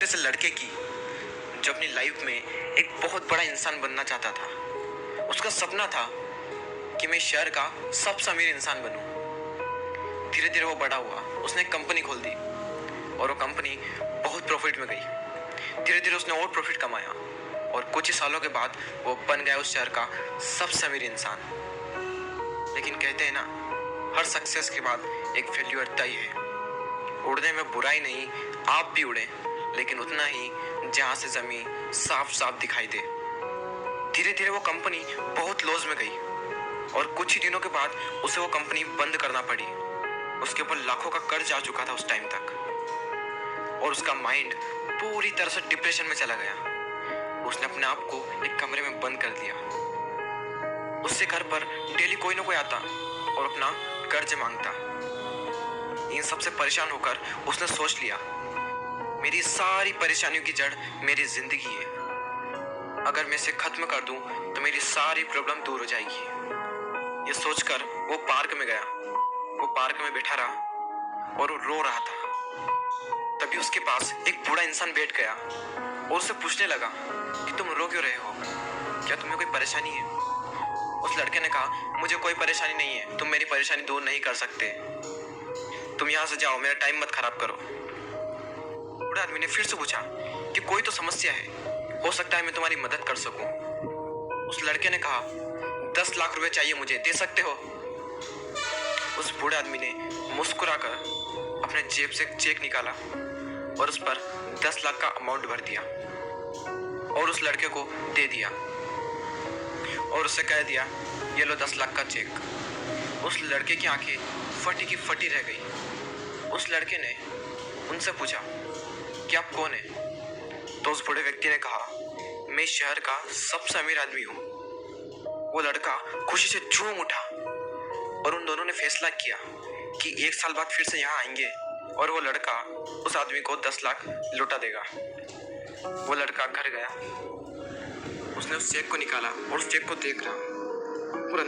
ऐसे लड़के की जो अपनी लाइफ में एक बहुत बड़ा इंसान बनना चाहता था। उसका सपना था कि मैं शहर का सबसे अमीर इंसान बनूं। धीरे धीरे वो बड़ा हुआ, उसने एक कंपनी खोल दी और वो कंपनी बहुत प्रॉफिट में गई। धीरे धीरे उसने और प्रॉफिट कमाया और कुछ ही सालों के बाद वो बन गया उस शहर का सबसे अमीर इंसान। लेकिन कहते हैं ना, हर सक्सेस के बाद एक फेल्यूर तय है। उड़ने में बुराई नहीं, आप भी उड़े, लेकिन उतना ही जहां से जमीन साफ साफ दिखाई दे। धीरे धीरे वो कंपनी बहुत लॉस में गई और कुछ ही दिनों के बाद उसे वो कंपनी बंद करना पड़ी। उसके ऊपर लाखों का कर्ज आ चुका था उस टाइम तक और उसका माइंड पूरी तरह से डिप्रेशन में चला गया। उसने अपने आप को एक कमरे में बंद कर दिया। उससे घर पर डेली कोई ना कोई आता और अपना कर्ज मांगता। इन सबसे परेशान होकर उसने सोच लिया, मेरी सारी परेशानियों की जड़ मेरी जिंदगी है। अगर मैं इसे खत्म कर दूं तो मेरी सारी प्रॉब्लम दूर हो जाएगी। ये सोचकर वो पार्क में गया। वो पार्क में बैठा रहा और वो रो रहा था। तभी उसके पास एक बूढ़ा इंसान बैठ गया और उससे पूछने लगा कि तुम रो क्यों रहे हो, क्या तुम्हें कोई परेशानी है? उस लड़के ने कहा, मुझे कोई परेशानी नहीं है, तुम मेरी परेशानी दूर नहीं कर सकते। तुम यहाँ से जाओ, मेरा टाइम मत खराब करो। बूढ़े आदमी ने फिर से पूछा कि कोई तो समस्या है, हो सकता है मैं तुम्हारी मदद कर सकूं। उस लड़के ने कहा, 10 लाख रुपए चाहिए मुझे, दे सकते हो? उस बूढ़े आदमी ने मुस्कुराकर अपने जेब से एक चेक निकाला और उस पर 10 लाख का अमाउंट भर दिया और उस लड़के को दे दिया और उससे कह दिया, ये लो 10 लाख का चेक। उस लड़के की आंखें फटी की फटी रह गई। उस लड़के ने उनसे पूछा कि आप कौन है? तो उस बूढ़े व्यक्ति ने कहा, मैं शहर का सबसे अमीर आदमी हूँ। वो लड़का खुशी से झूम उठा और उन दोनों ने फैसला किया कि 1 साल बाद फिर से यहाँ आएंगे और वो लड़का उस आदमी को 10 लाख लौटा देगा। वो लड़का घर गया, उसने उस चेक को निकाला और उस चेक को देख रहा।